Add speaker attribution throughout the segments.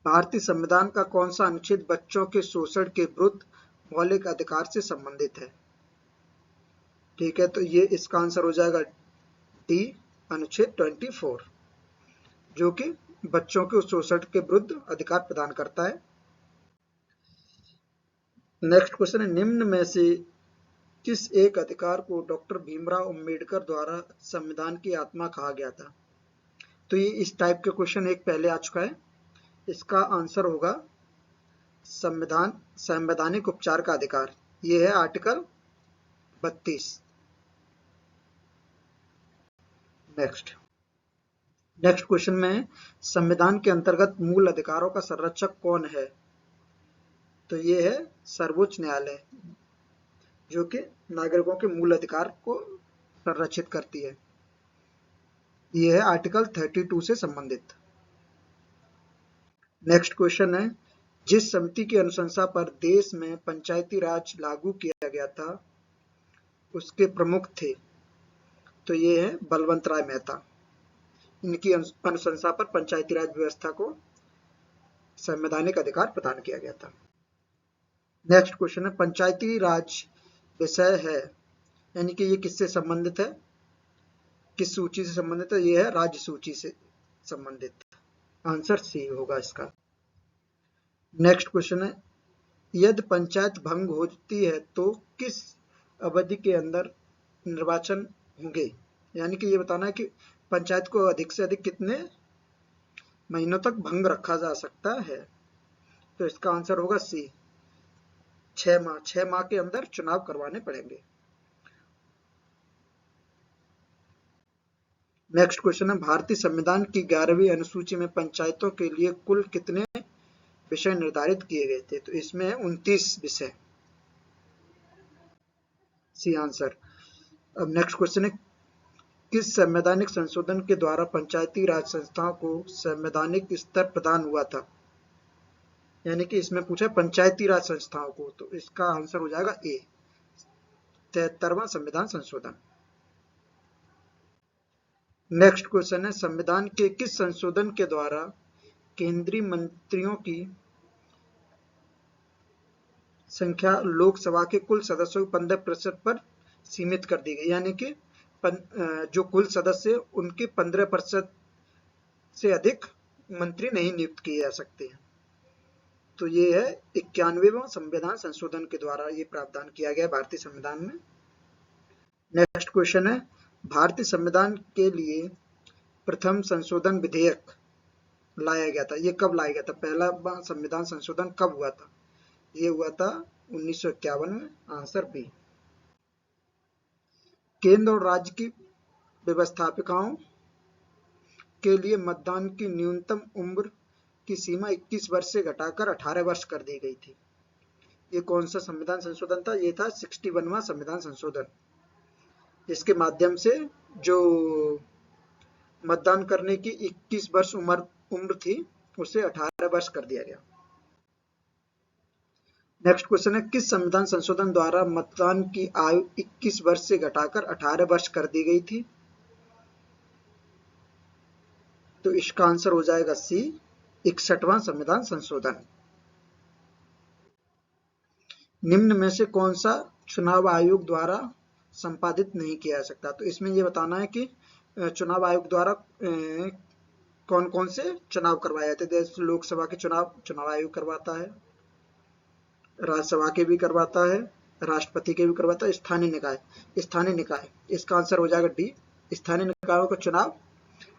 Speaker 1: भारतीय संविधान का कौन सा अनुच्छेद बच्चों के शोषण के विरुद्ध मौलिक अधिकार से संबंधित है? ठीक है, तो ये इसका आंसर हो जाएगा डी, अनुच्छेद 24, जो कि बच्चों के शोषण के विरुद्ध अधिकार प्रदान करता है। नेक्स्ट क्वेश्चन है, निम्न में से किस एक अधिकार को डॉक्टर भीमराव अंबेडकर द्वारा संविधान की आत्मा कहा गया था? तो ये इस टाइप के क्वेश्चन एक पहले आ चुका है। इसका आंसर होगा संवैधानिक उपचार का अधिकार। ये है आर्टिकल 32। नेक्स्ट क्वेश्चन में संविधान के अंतर्गत मूल अधिकारों का संरक्षक कौन है? तो ये है सर्वोच्च न्यायालय, जो कि नागरिकों के मूल अधिकार को संरक्षित करती है। ये है आर्टिकल 32 से संबंधित। नेक्स्ट क्वेश्चन है, जिस समिति की अनुशंसा पर देश में पंचायती राज लागू किया गया था उसके प्रमुख थे? तो ये है बलवंत राय मेहता। इनकी अनुशंसा पर पंचायती राज व्यवस्था को संवैधानिक अधिकार प्रदान किया गया था। नेक्स्ट क्वेश्चन है, पंचायती राज विषय है, यानी कि ये किससे संबंधित है, किस सूची से संबंधित है? ये है राज्य सूची से संबंधित। आंसर सी होगा इसका। नेक्स्ट क्वेश्चन है, यदि पंचायत भंग होती है तो किस अवधि के अंदर निर्वाचन होंगे? यानी कि ये बताना है कि पंचायत को अधिक से अधिक कितने महीनों तक भंग रखा जा सकता है? तो इसका आंसर होगा सी, 6 माह। 6 माह के अंदर चुनाव करवाने पड़ेंगे। नेक्स्ट क्वेश्चन है, भारतीय संविधान की 11वीं अनुसूची में पंचायतों के लिए कुल कितने विषय निर्धारित किए गए थे? तो इसमें 29 विषय। C answer. अब नेक्स्ट क्वेश्चन है, किस संवैधानिक संशोधन के द्वारा पंचायती राज संस्थाओं को संवैधानिक स्तर प्रदान हुआ था? यानी कि इसमें पूछा पंचायती राज संस्थाओं को, तो इसका आंसर हो जाएगा ए, 73वां संविधान संशोधन। नेक्स्ट क्वेश्चन है, संविधान के किस संशोधन के द्वारा केंद्रीय मंत्रियों की संख्या लोकसभा के कुल सदस्यों के 15% पर सीमित कर दी गई? यानी कि जो कुल सदस्य उनके 15% से अधिक मंत्री नहीं नियुक्त किए जा सकते हैं। तो ये है 91वां संविधान संशोधन के द्वारा ये प्रावधान किया गया भारतीय संविधान में। नेक्स्ट क्वेश्चन है, भारतीय संविधान के लिए प्रथम संशोधन विधेयक लाया गया था, ये कब लाया गया था? पहला संविधान संशोधन कब हुआ था? ये हुआ था 1951 में। Answer B. केंद्र और राज्य की व्यवस्थापिकाओं के लिए मतदान की न्यूनतम उम्र की सीमा 21 वर्ष से घटाकर 18 वर्ष कर दी गई थी। ये कौन सा संविधान संशोधन था? ये था 61वां संविधान संशोधन। इसके माध्यम से जो मतदान करने की 21 वर्ष उम्र थी उसे 18 वर्ष कर दिया गया। नेक्स्ट क्वेश्चन है, किस संविधान संशोधन द्वारा मतदान की आयु 21 वर्ष से घटाकर 18 वर्ष कर दी गई थी? तो इसका आंसर हो जाएगा सी, 61वां संविधान संशोधन। निम्न में से कौन सा चुनाव आयोग द्वारा संपादित नहीं किया जा सकता? तो इसमें यह बताना है कि चुनाव आयोग द्वारा कौन कौन से चुनाव करवाए जाते हैं। जैसे लोकसभा के चुनाव आयोग करवाता है, राज्यसभा के भी करवाता है, राष्ट्रपति के भी करवाता है, स्थानीय निकाय। इसका आंसर हो जाएगा डी, स्थानीय निकायों का चुनाव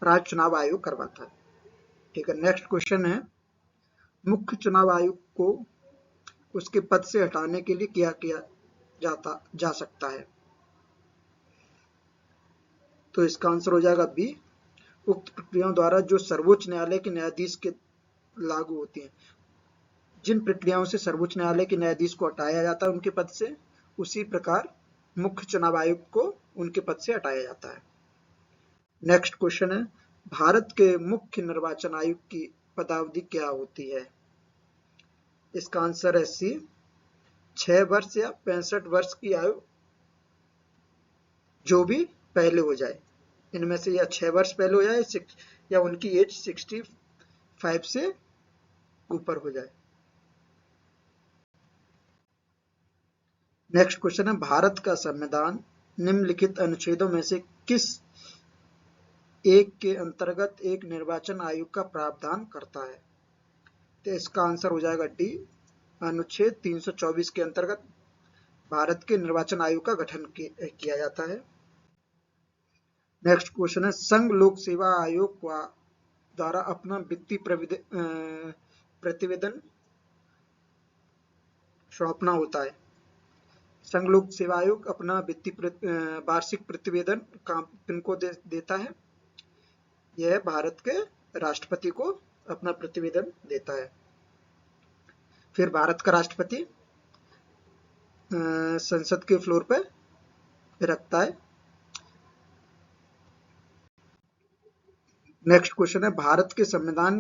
Speaker 1: राज्य चुनाव आयोग करवाता है। ठीक है, नेक्स्ट क्वेश्चन है, मुख्य चुनाव आयोग को उसके पद से हटाने के लिए क्या किया जा सकता है? तो इसका आंसर हो जाएगा बी, उक्त प्रक्रियाओं द्वारा जो सर्वोच्च न्यायालय के न्यायाधीश के लागू होती हैं। जिन प्रक्रियाओं से सर्वोच्च न्यायालय के न्यायाधीश को हटाया जाता है उनके पद से, उसी प्रकार मुख्य चुनाव आयोग को उनके पद से हटाया जाता है। नेक्स्ट क्वेश्चन है, भारत के मुख्य निर्वाचन आयुक्त की पदावधि क्या होती है? इसका आंसर है सी, 6 वर्ष या 65 वर्ष की आयु, जो भी पहले हो जाए इनमें से, या 6 वर्ष पहले हो जाए या उनकी एज 65 से ऊपर हो जाए। नेक्स्ट क्वेश्चन है, भारत का संविधान निम्नलिखित अनुच्छेदों में से किस एक के अंतर्गत एक निर्वाचन आयोग का प्रावधान करता है? तो इसका आंसर हो जाएगा डी, अनुच्छेद 324 के अंतर्गत भारत के निर्वाचन आयोग का गठन किया जाता है। नेक्स्ट क्वेश्चन है, संघ लोक सेवा आयोग द्वारा अपना वित्तीय प्रतिवेदन सौंपना होता है। संघ लोक सेवा आयोग अपना वित्तीय वार्षिक प्रतिवेदन किनको देता है? यह भारत के राष्ट्रपति को अपना प्रतिवेदन देता है। फिर भारत का राष्ट्रपति संसद के फ्लोर पर रखता है। नेक्स्ट क्वेश्चन है, भारत के संविधान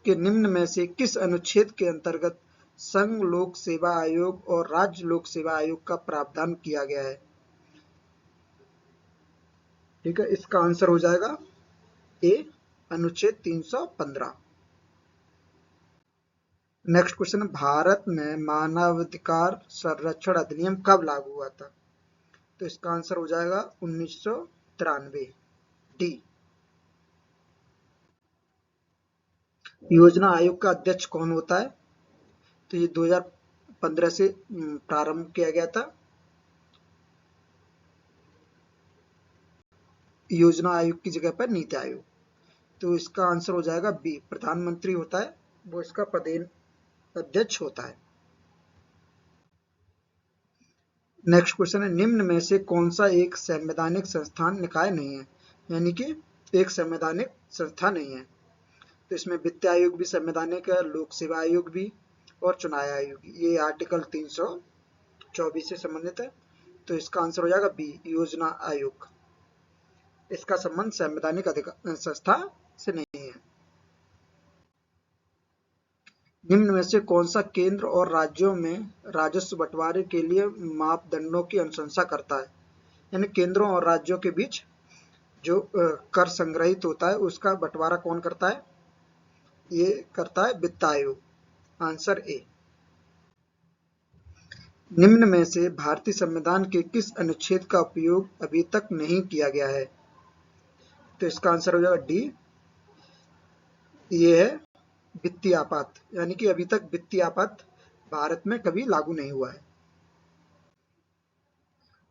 Speaker 1: के निम्न में से किस अनुच्छेद के अंतर्गत संघ लोक सेवा आयोग और राज्य लोक सेवा आयोग का प्रावधान किया गया है? ठीक है, इसका आंसर हो जाएगा ए, अनुच्छेद 315। नेक्स्ट क्वेश्चन है, भारत में मानवाधिकार संरक्षण अधिनियम कब लागू हुआ था? तो इसका आंसर हो जाएगा 1993, डी। योजना आयोग का अध्यक्ष कौन होता है? तो ये 2015 से प्रारंभ किया गया था। योजना आयोग की जगह पर नीति आयोग। तो इसका आंसर हो जाएगा बी, प्रधानमंत्री होता है, वो इसका अध्यक्ष होता है। नेक्स्ट क्वेश्चन है, निम्न में से कौन सा एक संवैधानिक संस्थान निकाय नहीं है? यानी कि एक संवैधानिक संस्था नहीं है। तो इसमें वित्त आयोग भी संवैधानिक है, लोक सेवा आयोग भी और चुनाव आयोग। ये आर्टिकल 324 से संबंधित है। तो इसका आंसर हो जाएगा बी, योजना आयोग। इसका संबंध संवैधानिक संस्था से नहीं है। निम्न में से कौन सा केंद्र और राज्यों में राजस्व बंटवारे के लिए मापदंडों की अनुशंसा करता है? यानी केंद्रों और राज्यों के बीच जो कर संग्रहित होता है उसका बंटवारा कौन करता है? ये करता है वित्त आयोग। Answer A. निम्न में से भारतीय संविधान के किस अनुच्छेद का उपयोग अभी तक नहीं किया गया है? तो इसका आंसर हो जाएगा डी, ये है वित्तीय आपात। यानी कि अभी तक वित्तीय आपात भारत में कभी लागू नहीं हुआ है।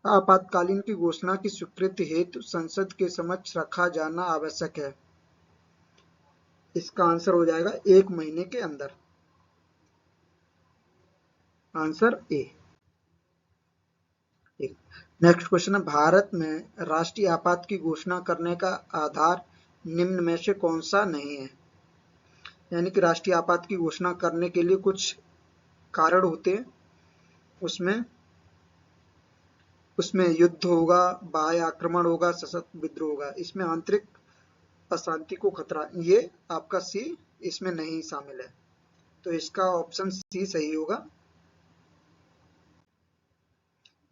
Speaker 1: आपातकालीन की घोषणा की स्वीकृति हेतु संसद के समक्ष रखा जाना आवश्यक है। इसका आंसर हो जाएगा 1 महीने के अंदर। Answer A. नेक्स्ट क्वेश्चन है, भारत में राष्ट्रीय आपात की घोषणा करने का आधार निम्न में से कौन सा नहीं है? यानी कि राष्ट्रीय आपात की घोषणा करने के लिए कुछ कारण होते हैं। उसमें युद्ध होगा, बाह्य आक्रमण होगा, सशस्त्र विद्रोह होगा। इसमें आंतरिक अशांति को खतरा, ये आपका सी इसमें नहीं शामिल है। तो इसका ऑप्शन सी सही होगा।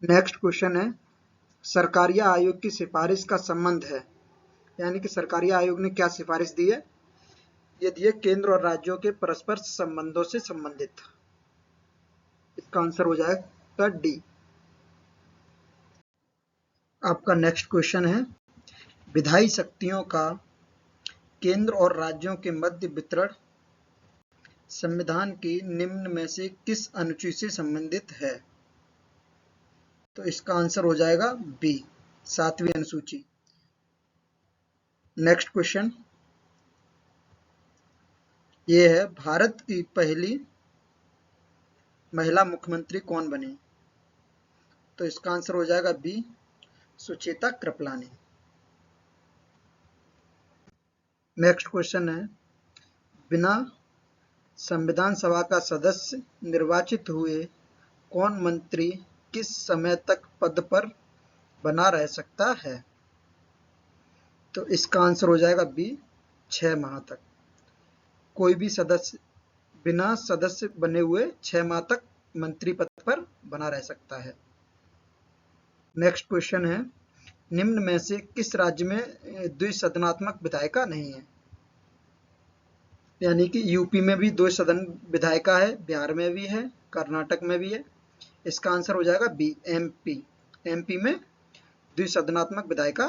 Speaker 1: नेक्स्ट क्वेश्चन है, सरकारिया आयोग की सिफारिश का संबंध है। यानी कि सरकारिया आयोग ने क्या सिफारिश दी है? ये दिए केंद्र और राज्यों के परस्पर संबंधों से संबंधित। इसका आंसर हो जाएगा डी। आपका नेक्स्ट क्वेश्चन है, विधायी शक्तियों का केंद्र और राज्यों के मध्य वितरण संविधान की निम्न में से किस अनुसूची से संबंधित है? तो इसका आंसर हो जाएगा बी, 7वीं अनुसूची। नेक्स्ट क्वेश्चन ये है, भारत की पहली महिला मुख्यमंत्री कौन बनी? तो इसका आंसर हो जाएगा B, Sucheta Kripalani. Next question है, बिना संविधान सभा का सदस्य निर्वाचित हुए कौन मंत्री किस समय तक पद पर बना रह सकता है? तो इसका आंसर हो जाएगा बी, 6 माह तक। कोई भी सदस्य बिना सदस्य बने हुए 6 माह तक मंत्री पद पर बना रह सकता है। नेक्स्ट क्वेश्चन है, निम्न में से किस राज्य में द्विसदनात्मक विधायिका नहीं है? यानी कि यूपी में भी 2 सदन विधायिका है, बिहार में भी है, कर्नाटक में भी है। इसका आंसर हो जाएगा बी, एमपी। एमपी में द्विसदनात्मक विधायिका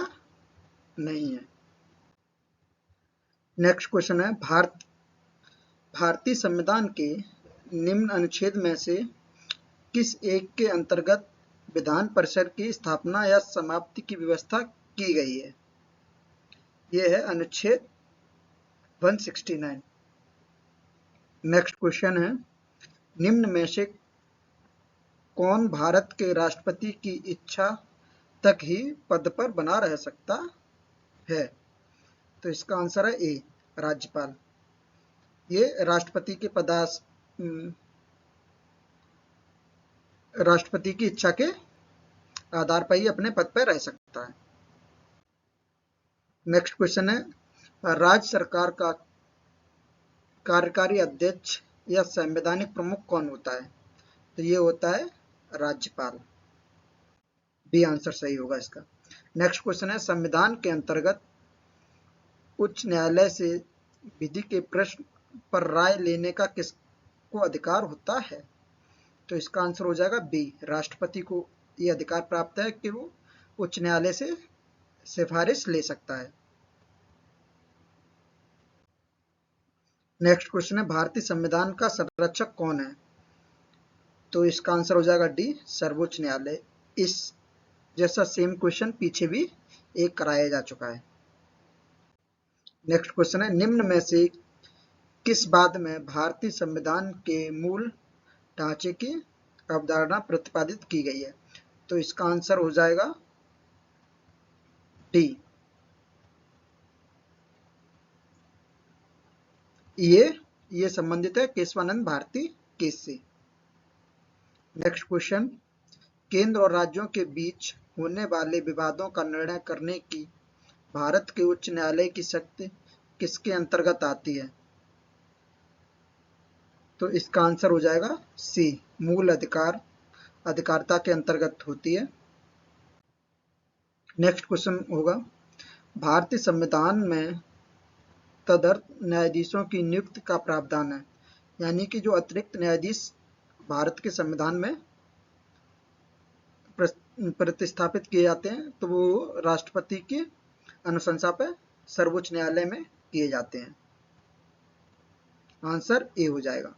Speaker 1: नहीं है। नेक्स्ट क्वेश्चन है, भारतीय संविधान के निम्न अनुच्छेद में से किस एक के अंतर्गत विधान परिषद की स्थापना या समाप्ति की व्यवस्था की गई है? यह है अनुच्छेद 169। नेक्स्ट क्वेश्चन है, निम्न में से कौन भारत के राष्ट्रपति की इच्छा तक ही पद पर बना रह सकता है? तो इसका आंसर है ए, राज्यपाल। ये राष्ट्रपति की इच्छा के आधार पर ही अपने पद पर रह सकता है। नेक्स्ट क्वेश्चन है, राज्य सरकार का कार्यकारी अध्यक्ष या संवैधानिक प्रमुख कौन होता है? तो ये होता है राज्यपाल। बी आंसर सही होगा इसका। नेक्स्ट क्वेश्चन है, संविधान के अंतर्गत उच्च न्यायालय से विधि के प्रश्न पर राय लेने का किसको अधिकार होता है? तो इसका आंसर हो जाएगा बी, राष्ट्रपति को ये अधिकार प्राप्त है कि वो उच्च न्यायालय से सिफारिश ले सकता है। नेक्स्ट क्वेश्चन है, भारतीय संविधान का संरक्षक कौन है? तो इसका आंसर हो जाएगा डी, सर्वोच्च न्यायालय। इस जैसा सेम क्वेश्चन पीछे भी एक कराया जा चुका है। नेक्स्ट क्वेश्चन है, निम्न में से किस बात में भारतीय संविधान के मूल ढांचे की अवधारणा प्रतिपादित की गई है? तो इसका आंसर हो जाएगा डी, ये संबंधित है केशवानंद भारती केस से। नेक्स्ट क्वेश्चन, केंद्र और राज्यों के बीच होने वाले विवादों का निर्णय करने की भारत के उच्च न्यायालय की शक्ति किसके अंतर्गत आती है? तो इसका आंसर हो जाएगा सी, मूल अधिकारिता के अंतर्गत होती है। नेक्स्ट क्वेश्चन होगा, भारतीय संविधान में तदर्थ न्यायाधीशों की नियुक्ति का प्रावधान है, यानी कि जो अतिरिक्त न्यायाधीश भारत के संविधान में प्रतिस्थापित किए जाते हैं, तो वो राष्ट्रपति की अनुशंसा पर सर्वोच्च न्यायालय में किए जाते हैं। आंसर ए हो जाएगा।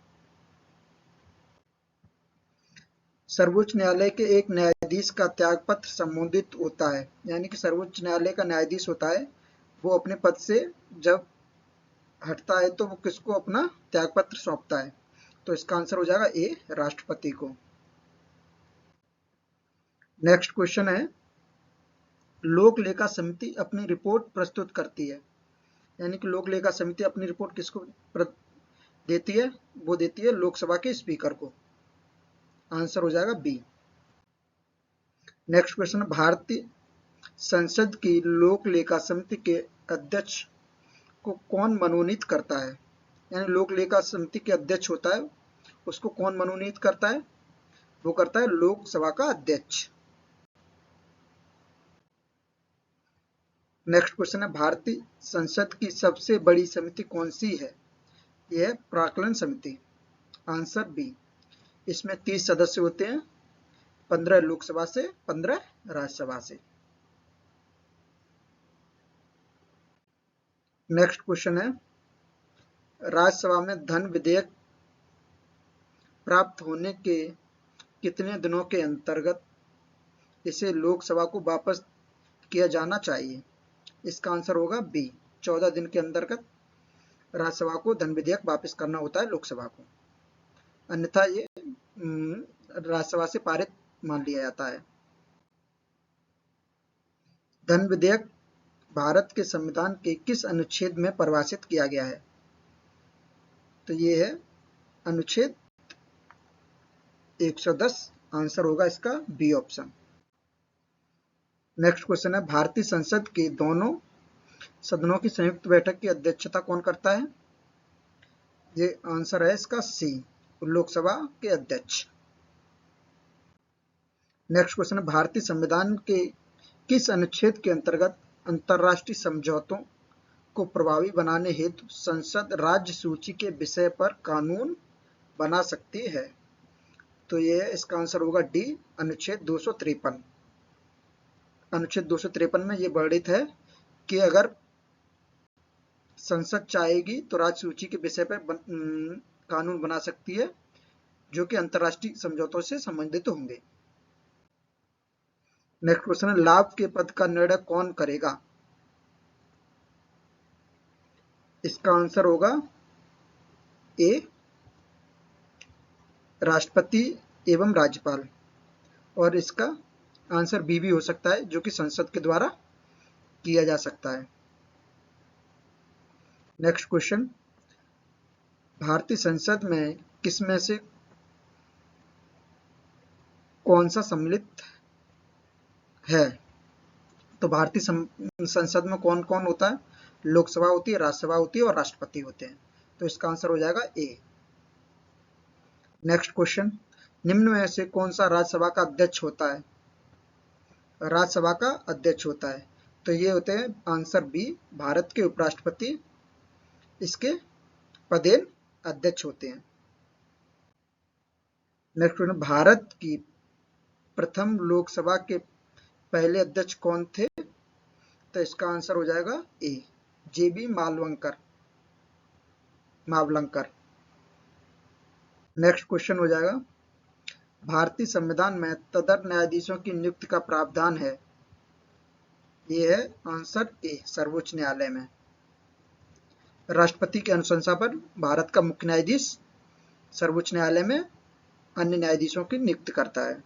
Speaker 1: सर्वोच्च न्यायालय के एक न्यायाधीश का त्यागपत्र संबोधित होता है, यानी कि सर्वोच्च न्यायालय का न्यायाधीश होता है, वो अपने पद से जब हटता है तो वो किसको अपना त्यागपत्र सौंपता है? तो इसका आंसर हो जाएगा ए, राष्ट्रपति को। नेक्स्ट क्वेश्चन है, लोक लेखा समिति अपनी रिपोर्ट प्रस्तुत करती है, यानी कि लोक लेखा समिति अपनी रिपोर्ट किसको देती है? वो देती है लोकसभा के स्पीकर को। आंसर हो जाएगा बी। नेक्स्ट क्वेश्चन, भारतीय संसद की लोक लेखा समिति के अध्यक्ष को कौन मनोनीत करता है? यानी लोक लेखा समिति के अध्यक्ष होता है, उसको कौन मनोनीत करता है? वो करता है लोकसभा का अध्यक्ष। नेक्स्ट क्वेश्चन है, भारतीय संसद की सबसे बड़ी समिति कौन सी है? यह है प्राक्कलन समिति। आंसर बी, इसमें 30 सदस्य होते हैं, 15 लोकसभा से, 15 राज्यसभा से। नेक्स्ट क्वेश्चन है, राज्यसभा में धन विधेयक प्राप्त होने के कितने दिनों के अंतर्गत इसे लोकसभा को वापस किया जाना चाहिए? इसका आंसर होगा बी, 14 दिन के अंतर्गत राज्यसभा को धन विधेयक वापस करना होता है लोकसभा को, अन्यथा ये राज्यसभा से पारित मान लिया जाता है। धन विधेयक भारत के संविधान के किस अनुच्छेद में परिभाषित किया गया है? तो ये है अनुच्छेद 110। आंसर होगा इसका बी ऑप्शन। नेक्स्ट क्वेश्चन है, भारतीय संसद के दोनों सदनों की संयुक्त बैठक की अध्यक्षता कौन करता है? ये आंसर है इसका सी, लोकसभा के अध्यक्ष। नेक्स्ट क्वेश्चन है, भारतीय संविधान के किस अनुच्छेद के अंतर्गत अंतर्राष्ट्रीय समझौतों को प्रभावी बनाने हेतु संसद राज्य सूची के विषय पर कानून बना सकती है। तो ये इसका आंसर होगा डी, अनुच्छेद 253। अनुच्छेद 253 में ये वर्णित है कि अगर संसद चाहेगी तो राज्य सूची के विषय पर कानून बना सकती है जो कि अंतर्राष्ट्रीय समझौतों से संबंधित होंगे। नेक्स्ट क्वेश्चन है, लाभ के पद का निर्णय कौन करेगा? इसका आंसर होगा ए, राष्ट्रपति एवं राज्यपाल, और इसका आंसर बी भी हो सकता है जो कि संसद के द्वारा किया जा सकता है। नेक्स्ट क्वेश्चन, भारतीय संसद में किसमें से कौन सा सम्मिलित है? तो भारतीय संसद में कौन कौन होता है? लोकसभा होती है, राज्यसभा होती है और राष्ट्रपति होते हैं। तो इसका आंसर हो जाएगा ए। नेक्स्ट क्वेश्चन, निम्न में से कौन सा राज्यसभा का अध्यक्ष होता है? राज्यसभा का अध्यक्ष होता है तो ये होते हैं आंसर बी, भारत के उपराष्ट्रपति इसके पदेन अध्यक्ष होते हैं। नेक्स्ट क्वेश्चन, भारत की प्रथम लोकसभा के पहले अध्यक्ष कौन थे? तो इसका आंसर हो जाएगा ए, जेबी मावलंकर। नेक्स्ट क्वेश्चन हो जाएगा, भारतीय संविधान में तदर्थ न्यायाधीशों की नियुक्ति का प्रावधान है? ये है आंसर ए, सर्वोच्च न्यायालय में। राष्ट्रपति की अनुशंसा पर भारत का मुख्य न्यायाधीश सर्वोच्च न्यायालय में अन्य न्यायाधीशों की नियुक्ति करता है।